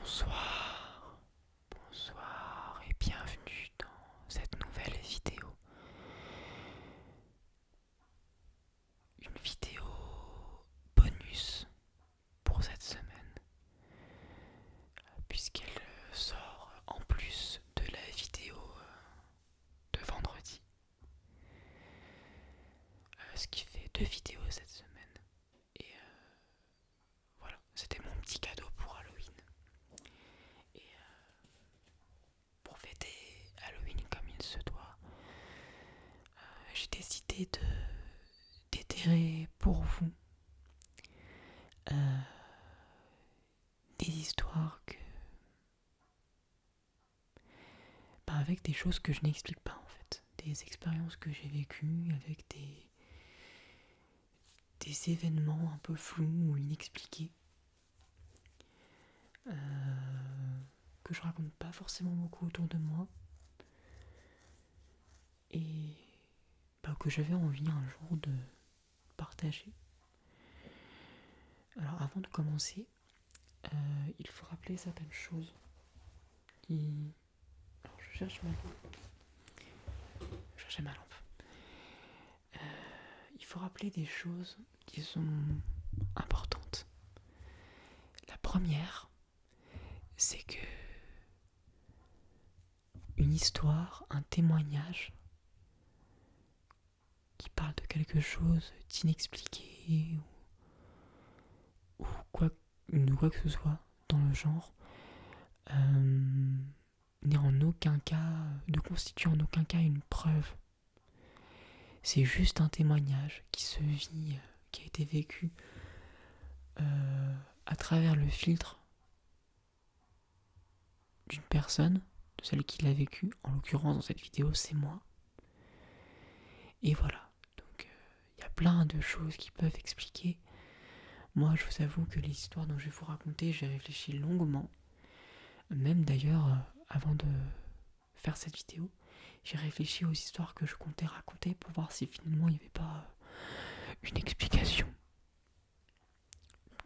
Bonsoir, bonsoir et bienvenue dans cette nouvelle vidéo. Une vidéo bonus pour cette semaine, puisqu'elle sort en plus de la vidéo de vendredi. Ce qui fait 2 vidéos cette semaine. Et voilà, c'était mon petit cadeau pour Halloween. Et pour fêter Halloween comme il se doit, j'ai décidé d'éterrer pour vous des histoires avec des choses que je n'explique pas en fait, des expériences que j'ai vécues avec des événements un peu flous ou inexpliqués, que je raconte pas forcément beaucoup autour de moi et que j'avais envie un jour de partager. Alors avant de commencer, il faut rappeler certaines choses. Alors je cherche ma lampe. Je cherchais ma lampe. Il faut rappeler des choses qui sont importantes. La première, c'est que une histoire, un témoignage qui parle de quelque chose d'inexpliqué ou quoi que ce soit dans le genre, ne constitue en aucun cas une preuve. C'est juste un témoignage qui se vit, qui a été vécu à travers le filtre d'une personne, de celle qui l'a vécu. En l'occurrence, dans cette vidéo, c'est moi. Et voilà. Donc, il y a plein de choses qui peuvent expliquer. Moi, je vous avoue que les histoires dont je vais vous raconter, j'ai réfléchi longuement. Même d'ailleurs, avant de faire cette vidéo, j'ai réfléchi aux histoires que je comptais raconter pour voir si finalement il n'y avait pas une explication.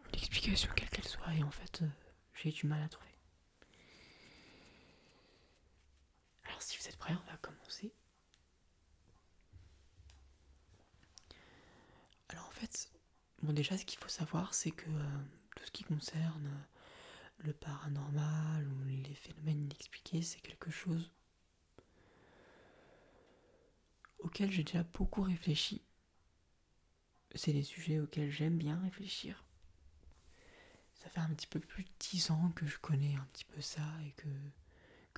Une explication quelle qu'elle soit, et en fait, j'ai eu du mal à trouver. Alors si vous êtes prêts, on va commencer. Alors en fait, déjà ce qu'il faut savoir, c'est que tout ce qui concerne le paranormal ou les phénomènes inexpliqués, c'est quelque chose auquel j'ai déjà beaucoup réfléchi. C'est des sujets auxquels j'aime bien réfléchir. Ça fait un petit peu plus de 10 ans que je connais un petit peu ça et que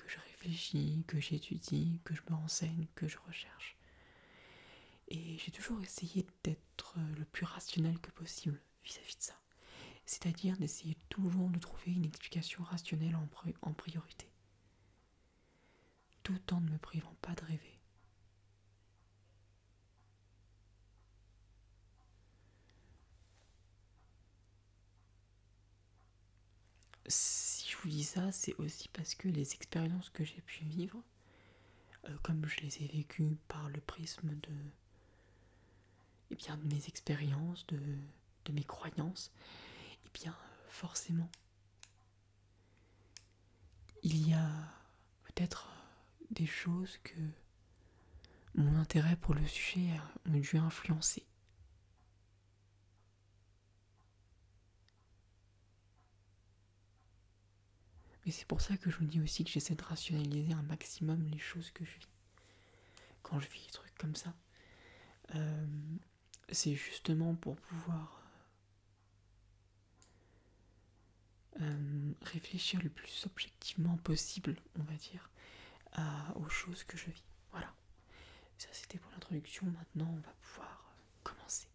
je réfléchis, que j'étudie, que je me renseigne, que je recherche. Et j'ai toujours essayé d'être le plus rationnel que possible vis-à-vis de ça. C'est-à-dire d'essayer toujours de trouver une explication rationnelle en priorité, tout en ne me privant pas de rêver. Si je vous dis ça, c'est aussi parce que les expériences que j'ai pu vivre, comme je les ai vécues par le prisme de mes expériences, de mes croyances, forcément, il y a peut-être des choses que mon intérêt pour le sujet a dû influencer. Mais c'est pour ça que je vous dis aussi que j'essaie de rationaliser un maximum les choses que je vis. Quand je vis des trucs comme ça, c'est justement pour pouvoir réfléchir le plus objectivement possible, on va dire, aux choses que je vis. Voilà. Ça c'était pour l'introduction, maintenant on va pouvoir commencer.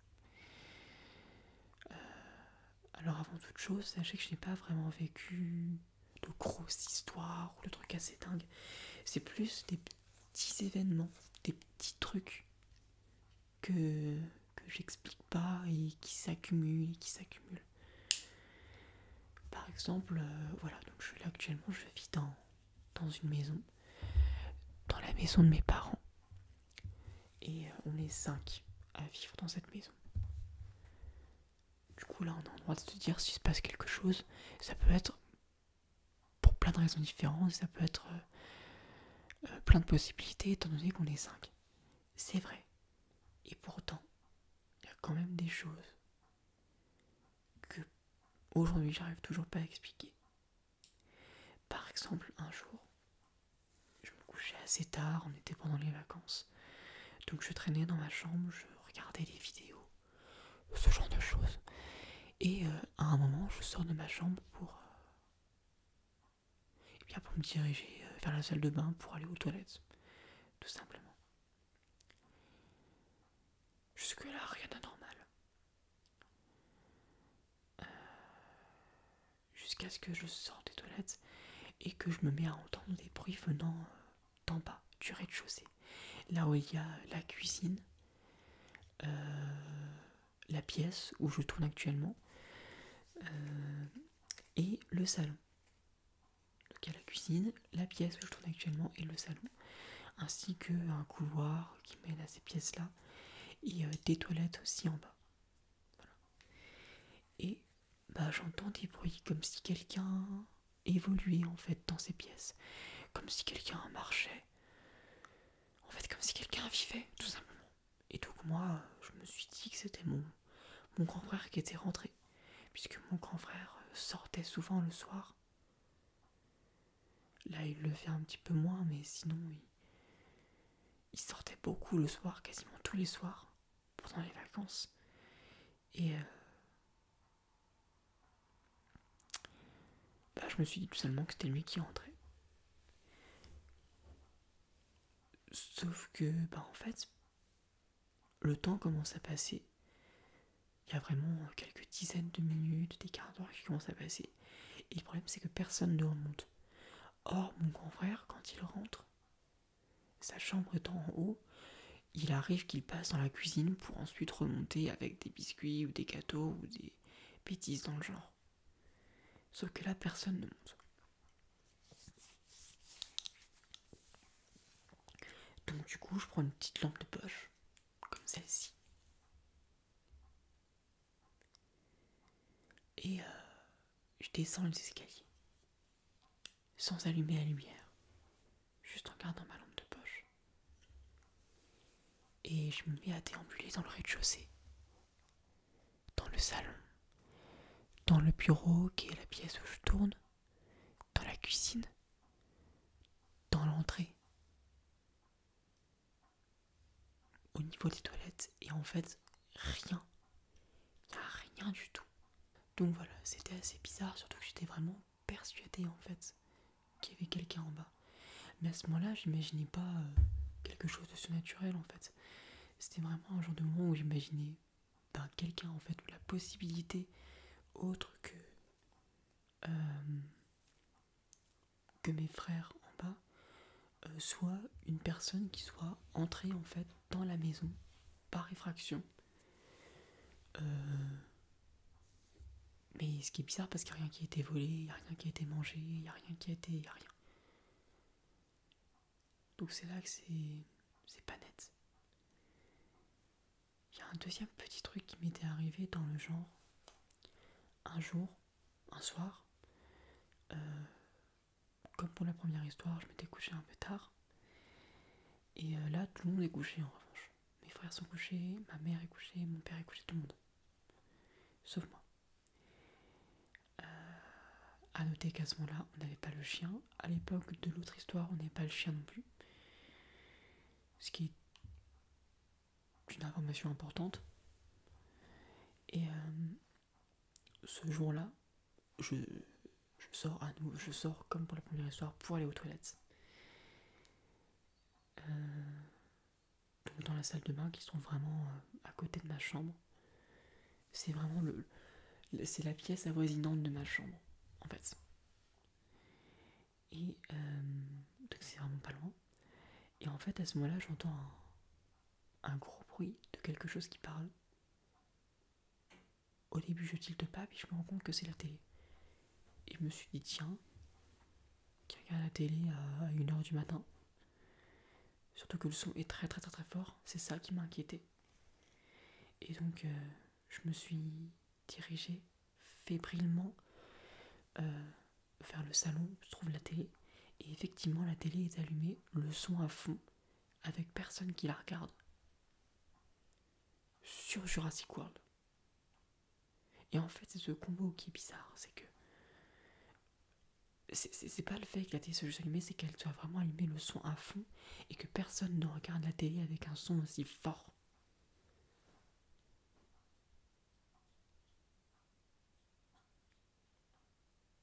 Alors avant toute chose, sachez que je n'ai pas vraiment vécu de grosses histoires ou de trucs assez dingues. C'est plus des petits événements, des petits trucs que j'explique pas et qui s'accumulent et qui s'accumulent. Par exemple, voilà, donc actuellement je vis dans une maison, dans la maison de mes parents. Et on est 5 à vivre dans cette maison. Du coup là on a le droit de se dire s'il se passe quelque chose, ça peut être plein de raisons différentes, ça peut être plein de possibilités étant donné qu'on est 5. C'est vrai. Et pourtant, il y a quand même des choses que aujourd'hui j'arrive toujours pas à expliquer. Par exemple, un jour, je me couchais assez tard, on était pendant les vacances. Donc je traînais dans ma chambre, je regardais des vidéos, ce genre de choses. Et à un moment, je sors de ma chambre pour me diriger vers la salle de bain pour aller aux toilettes, tout simplement. Jusque-là, rien d'anormal. Jusqu'à ce que je sorte des toilettes et que je me mets à entendre des bruits venant d'en bas, du rez-de-chaussée. Là où il y a la cuisine, la pièce où je tourne actuellement, et le salon. Donc il y a la cuisine, la pièce où je tourne actuellement et le salon, ainsi qu'un couloir qui mène à ces pièces-là, et des toilettes aussi en bas. Voilà. Et j'entends des bruits comme si quelqu'un évoluait en fait dans ces pièces, comme si quelqu'un marchait, en fait comme si quelqu'un vivait tout simplement. Et donc moi, je me suis dit que c'était mon grand frère qui était rentré, puisque mon grand frère sortait souvent le soir. Là, il le fait un petit peu moins, mais sinon, il sortait beaucoup le soir, quasiment tous les soirs, pendant les vacances. Et je me suis dit tout simplement que c'était lui qui rentrait. Sauf que, en fait, le temps commence à passer. Il y a vraiment quelques dizaines de minutes, des quarts d'heure qui commencent à passer. Et le problème, c'est que personne ne remonte. Or, mon grand frère, quand il rentre, sa chambre étant en haut, il arrive qu'il passe dans la cuisine pour ensuite remonter avec des biscuits ou des gâteaux ou des bêtises dans le genre. Sauf que là, personne ne monte. Donc du coup, je prends une petite lampe de poche, comme celle-ci. Et je descends les escaliers, sans allumer la lumière, juste en gardant ma lampe de poche. Et je me mets à déambuler dans le rez-de-chaussée, dans le salon, dans le bureau qui est la pièce où je tourne, dans la cuisine, dans l'entrée, au niveau des toilettes. Et en fait, rien. Il n'y a rien du tout. Donc voilà, c'était assez bizarre, surtout que j'étais vraiment persuadée en fait qu'il y avait quelqu'un en bas. Mais à ce moment-là, j'imaginais pas quelque chose de surnaturel en fait. C'était vraiment un genre de moment où j'imaginais quelqu'un en fait, ou la possibilité autre que mes frères en bas, soit une personne qui soit entrée en fait dans la maison par effraction. Mais ce qui est bizarre parce qu'il n'y a rien qui a été volé, il n'y a rien qui a été mangé, il n'y a rien qui a été... Il n'y a rien. Donc c'est là que c'est pas net. Il y a un deuxième petit truc qui m'était arrivé dans le genre. Un jour, un soir, comme pour la première histoire, je m'étais couché un peu tard. Et là, tout le monde est couché en revanche. Mes frères sont couchés, ma mère est couchée, mon père est couché, tout le monde. Sauf moi. À noter qu'à ce moment-là, on n'avait pas le chien. À l'époque de l'autre histoire, on n'avait pas le chien non plus. Ce qui est une information importante. Et ce jour-là, je sors à nouveau, je sors comme pour la première histoire pour aller aux toilettes. Donc dans la salle de bain qui sont vraiment à côté de ma chambre. C'est vraiment c'est la pièce avoisinante de ma chambre, en fait. Et donc c'est vraiment pas loin. Et en fait, à ce moment-là, j'entends un gros bruit de quelque chose qui parle. Au début, je tilte pas, puis je me rends compte que c'est la télé. Et je me suis dit, tiens, qui regarde la télé à 1h du matin. Surtout que le son est très très très très fort, c'est ça qui m'a inquiété. Et donc, je me suis dirigée fébrilement vers le salon se trouve la télé. Et effectivement, la télé est allumée, le son à fond, avec personne qui la regarde. Sur Jurassic World. Et en fait, c'est ce combo qui est bizarre, c'est que c'est pas le fait que la télé soit juste allumée, c'est qu'elle soit vraiment allumée le son à fond et que personne ne regarde la télé avec un son aussi fort.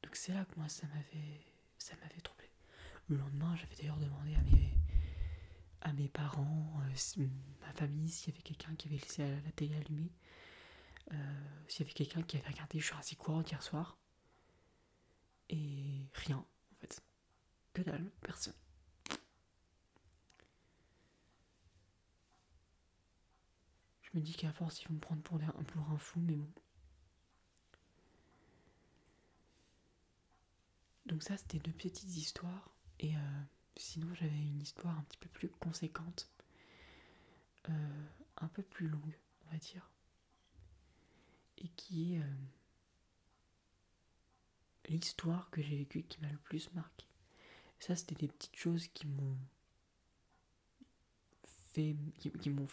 Donc c'est là que moi ça m'avait troublé. Le lendemain, j'avais d'ailleurs demandé à mes parents, ma famille, s'il y avait quelqu'un qui avait laissé la télé allumée, s'il y avait quelqu'un qui avait regardé Jurassic World hier soir. Et rien, en fait. Que dalle, personne. Je me dis qu'à force, ils vont me prendre pour un fou, mais bon. Donc ça, c'était 2 petites histoires. Et sinon, j'avais une histoire un petit peu plus conséquente. Un peu plus longue, on va dire. Et qui est l'histoire que j'ai vécue qui m'a le plus marqué. Ça, c'était des petites choses qui m'ont fait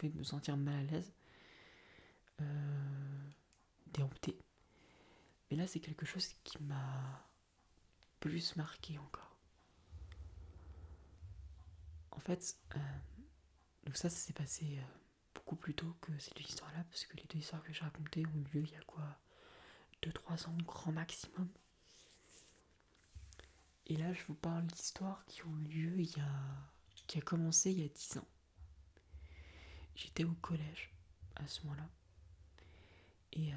me sentir mal à l'aise. Dérouté. Mais là, c'est quelque chose qui m'a plus marqué encore. En fait, donc ça s'est passé beaucoup plus tôt que ces 2 histoires-là, parce que les 2 histoires que j'ai racontées ont eu lieu il y a quoi, 2-3 ans grand maximum. Et là, je vous parle d'histoires qui ont eu lieu qui a commencé il y a 10 ans. J'étais au collège à ce moment-là. Et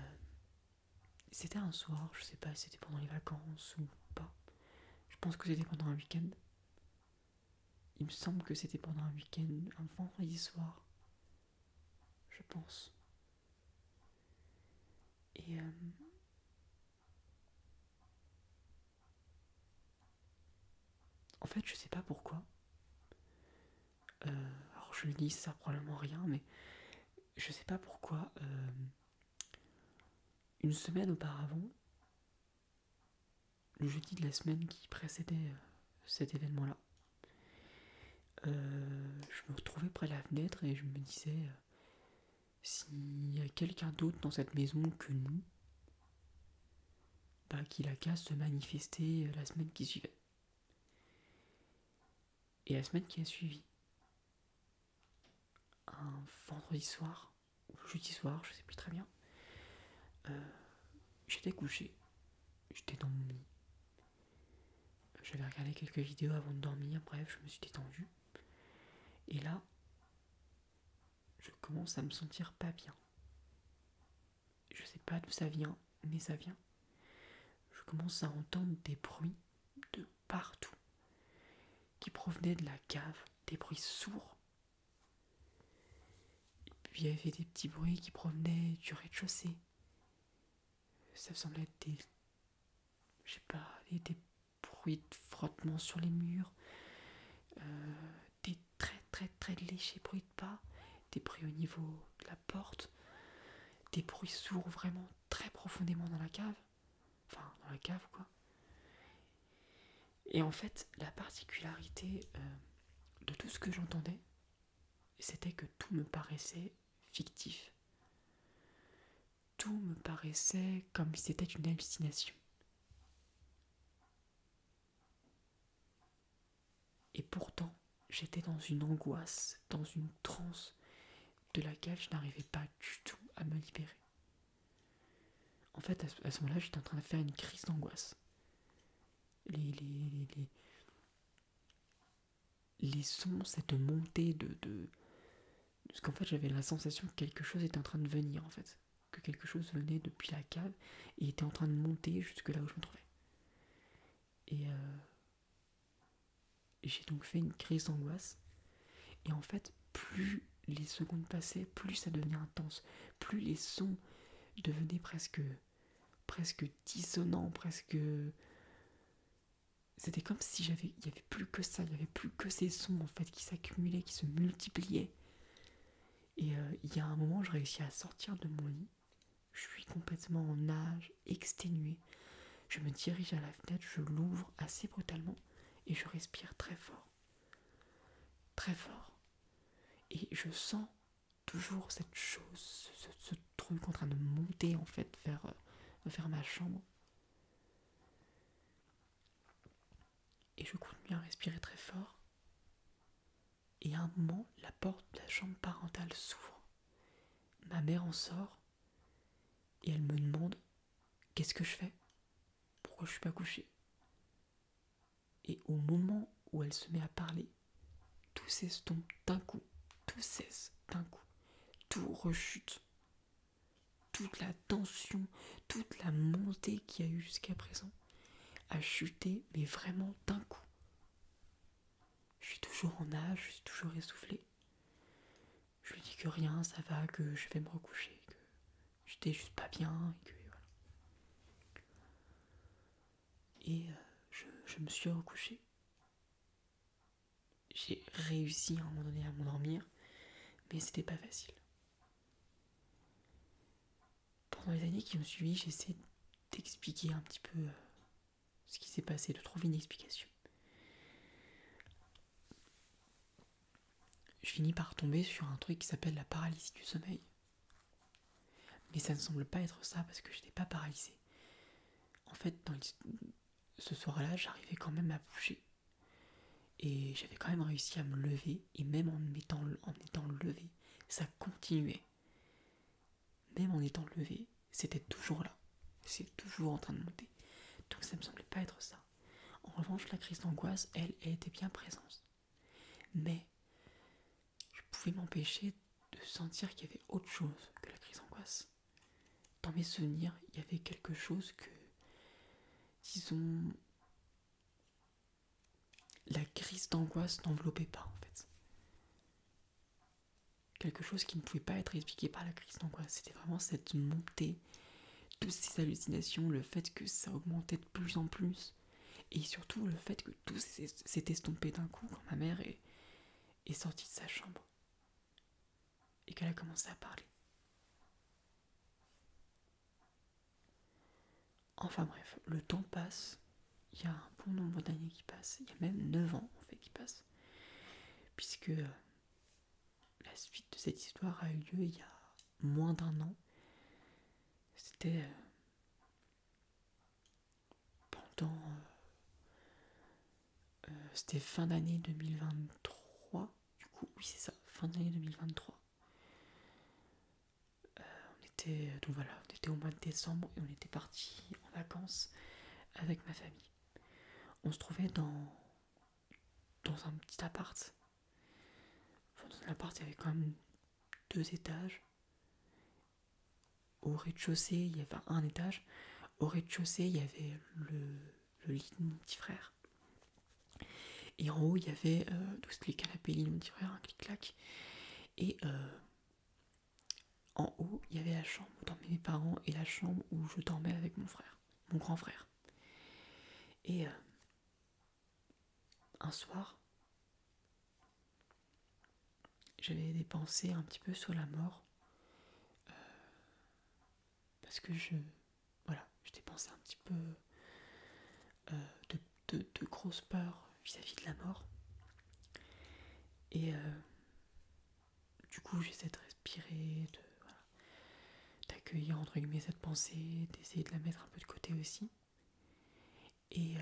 c'était un soir, je sais pas si c'était pendant les vacances ou pas. Je pense que c'était pendant un week-end. Il me semble que c'était pendant un week-end, un vendredi soir. Je pense. Et en fait, je sais pas pourquoi. Alors je le dis, ça sert probablement à rien, mais je sais pas pourquoi. Une semaine auparavant, le jeudi de la semaine qui précédait cet événement-là, je me retrouvais près de la fenêtre et je me disais s'il y a quelqu'un d'autre dans cette maison que nous, bah, qu'il a qu'à se manifester la semaine qui suivait. Et la semaine qui a suivi, un vendredi soir, ou jeudi soir, je sais plus très bien, j'étais couché, j'étais dans mon lit. J'avais regardé quelques vidéos avant de dormir, bref, je me suis détendu. Et là, je commence à me sentir pas bien. Je sais pas d'où ça vient, mais ça vient. Je commence à entendre des bruits de partout qui provenaient de la cave, des bruits sourds. Et puis il y avait des petits bruits qui provenaient du rez-de-chaussée. Ça semblait être des bruits de frottement sur les murs, des très très très légers bruits de pas, des bruits au niveau de la porte, des bruits sourds vraiment très profondément dans la cave. Enfin, dans la cave quoi. Et en fait, la particularité de tout ce que j'entendais, c'était que tout me paraissait fictif. Tout me paraissait comme si c'était une hallucination. Et pourtant, j'étais dans une angoisse, dans une transe de laquelle je n'arrivais pas du tout à me libérer. En fait, à ce moment-là, j'étais en train de faire une crise d'angoisse. Les sons, cette montée de... Parce qu'en fait, j'avais la sensation que quelque chose était en train de venir, en fait. Que quelque chose venait depuis la cave et était en train de monter jusque là où je me trouvais. Et j'ai donc fait une crise d'angoisse. Et en fait, plus les secondes passaient, plus ça devenait intense. Plus les sons devenaient presque dissonants, presque... C'était comme si il y avait plus que ça, il y avait plus que ces sons en fait qui s'accumulaient, qui se multipliaient. Et il y a un moment, je réussis à sortir de mon lit. Je suis complètement en nage, exténué. Je me dirige à la fenêtre, je l'ouvre assez brutalement et je respire très fort. Très fort. Et je sens toujours cette chose, ce truc en train de monter en fait vers ma chambre. Et je continue à respirer très fort. Et à un moment, la porte de la chambre parentale s'ouvre. Ma mère en sort et elle me demande qu'est-ce que je fais, pourquoi je suis pas couchée. Et au moment où elle se met à parler, tout s'estompe d'un coup, tout cesse d'un coup, tout rechute. Toute la tension, toute la montée qu'il y a eu jusqu'à présent a chuté, mais vraiment d'un coup. Je suis toujours en nage, je suis toujours essoufflée. Je lui dis que rien, ça va, que je vais me recoucher, que j'étais juste pas bien, et que voilà. Et je me suis recouchée. J'ai réussi à un moment donné à m'endormir, mais c'était pas facile. Pendant les années qui ont suivi, j'ai essayé d'expliquer un petit peu ce qui s'est passé, de trouver une explication. Je finis par tomber sur un truc qui s'appelle la paralysie du sommeil. Mais ça ne semble pas être ça parce que je n'étais pas paralysée. En fait, ce soir-là, j'arrivais quand même à bouger. Et j'avais quand même réussi à me lever. Et même en étant levé, ça continuait. Même en étant levé, c'était toujours là. C'est toujours en train de monter. Donc ça ne me semblait pas être ça. En revanche, la crise d'angoisse, elle était bien présente. Mais je pouvais m'empêcher de sentir qu'il y avait autre chose que la crise d'angoisse. Dans mes souvenirs, il y avait quelque chose que, disons, la crise d'angoisse n'enveloppait pas en fait. Quelque chose qui ne pouvait pas être expliqué par la crise d'angoisse. C'était vraiment cette montée, toutes ces hallucinations, le fait que ça augmentait de plus en plus. Et surtout le fait que tout s'est estompé d'un coup quand ma mère est sortie de sa chambre. Et qu'elle a commencé à parler. Enfin bref, le temps passe. Il y a un bon nombre d'années qui passent. Il y a même 9 ans en fait qui passent. Puisque la suite de cette histoire a eu lieu il y a moins d'1 an. C'était c'était fin d'année 2023. Du coup, oui c'est ça, fin d'année 2023. On était au mois de décembre et on était partis en vacances avec ma famille. On se trouvait dans un petit appart. Dans un appart, il y avait quand même 2 étages. Au rez-de-chaussée, il y avait un étage. Au rez-de-chaussée, il y avait le lit de mon petit frère. Et en haut, il y avait tous les canapés lit de mon petit frère, un clic-clac. Et en haut, il y avait la chambre où dormaient mes parents et la chambre où je dormais avec mon frère, mon grand frère. Et un soir, j'avais des pensées un petit peu sur la mort. Parce que j'étais pensé un petit peu de grosses peurs vis-à-vis de la mort. Et du coup, j'essaie de respirer, d'accueillir entre guillemets cette pensée, d'essayer de la mettre un peu de côté aussi. Et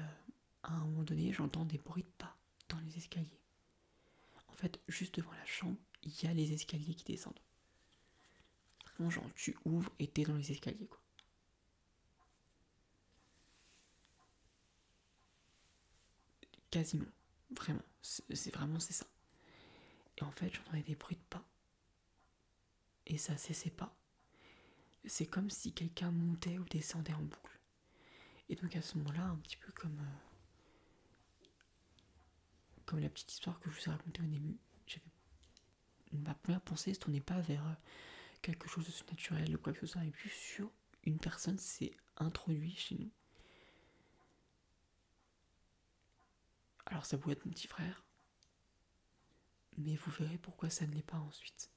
à un moment donné, j'entends des bruits de pas dans les escaliers. En fait, juste devant la chambre, il y a les escaliers qui descendent. Vraiment, genre, tu ouvres et t'es dans les escaliers, quoi. Quasiment. Vraiment. C'est ça. Et en fait, j'entendais des bruits de pas. Et ça cessait pas. C'est comme si quelqu'un montait ou descendait en boucle. Et donc à ce moment-là, un petit peu comme la petite histoire que je vous ai racontée au début, ma première pensée se tournait pas vers quelque chose de surnaturel ou quoi que ce soit, mais plus sur une personne s'est introduite chez nous. Alors ça pouvait être mon petit frère, mais vous verrez pourquoi ça ne l'est pas ensuite.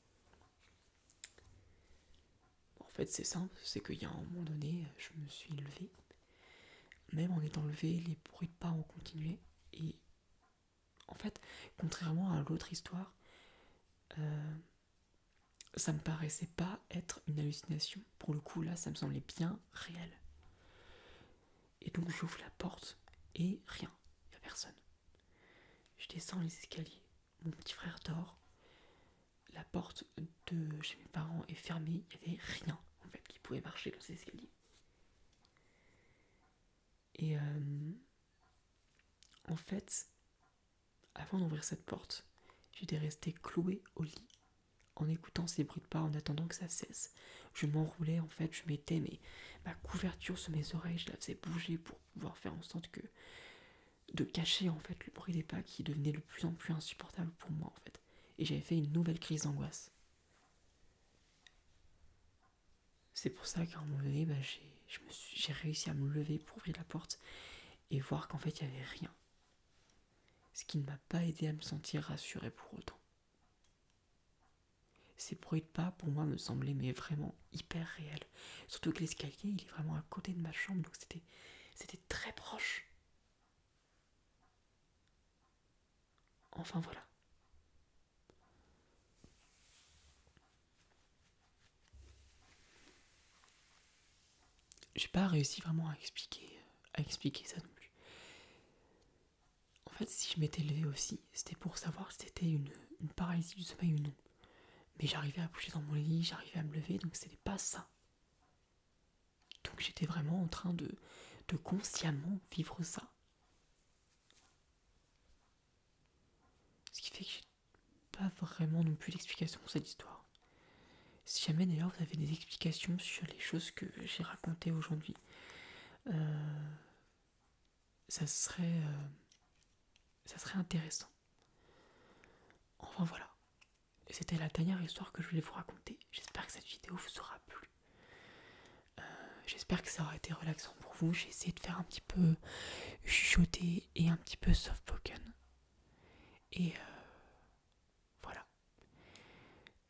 En fait c'est simple, c'est qu'il y a un moment donné, je me suis levée, même en étant levé, les bruits de pas ont continué. Et en fait, contrairement à l'autre histoire, ça me paraissait pas être une hallucination. Pour le coup, là, ça me semblait bien réel. Et donc, j'ouvre la porte et rien, il n'y a personne. Je descends les escaliers, mon petit frère dort, la porte de chez mes parents est fermée, il n'y avait rien en fait qui pouvait marcher dans ces escaliers. Et en fait, avant d'ouvrir cette porte, j'étais resté cloué au lit en écoutant ces bruits de pas, en attendant que ça cesse. Je m'enroulais en fait, je mettais ma couverture sur mes oreilles, je la faisais bouger pour pouvoir faire en sorte de cacher en fait le bruit des pas qui devenait de plus en plus insupportable pour moi en fait. Et j'avais fait une nouvelle crise d'angoisse. C'est pour ça qu'à un moment donné, j'ai réussi à me lever pour ouvrir la porte et voir qu'en fait il n'y avait rien. Ce qui ne m'a pas aidé à me sentir rassuré pour autant. Ces bruits de pas pour moi me semblaient mais vraiment hyper réels. Surtout que l'escalier il est vraiment à côté de ma chambre, donc c'était très proche. Enfin voilà. J'ai pas réussi vraiment à expliquer ça non plus. En fait, si je m'étais levé aussi, c'était pour savoir si c'était une paralysie du sommeil ou non. Mais j'arrivais à bouger dans mon lit, j'arrivais à me lever, donc c'était pas ça. Donc j'étais vraiment en train de consciemment vivre ça. Ce qui fait que j'ai pas vraiment non plus d'explication pour cette histoire. Si jamais d'ailleurs vous avez des explications sur les choses que j'ai racontées aujourd'hui, ça serait intéressant. Enfin voilà. C'était la dernière histoire que je voulais vous raconter. J'espère que cette vidéo vous aura plu. J'espère que ça aura été relaxant pour vous. J'ai essayé de faire un petit peu chuchoter et un petit peu soft-spoken. Et voilà.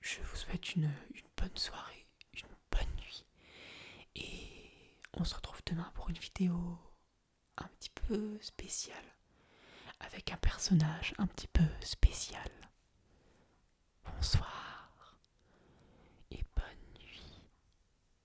Je vous souhaite une bonne soirée, une bonne nuit. Et on se retrouve demain pour une vidéo un petit peu spéciale. Avec un personnage un petit peu spécial. Bonsoir.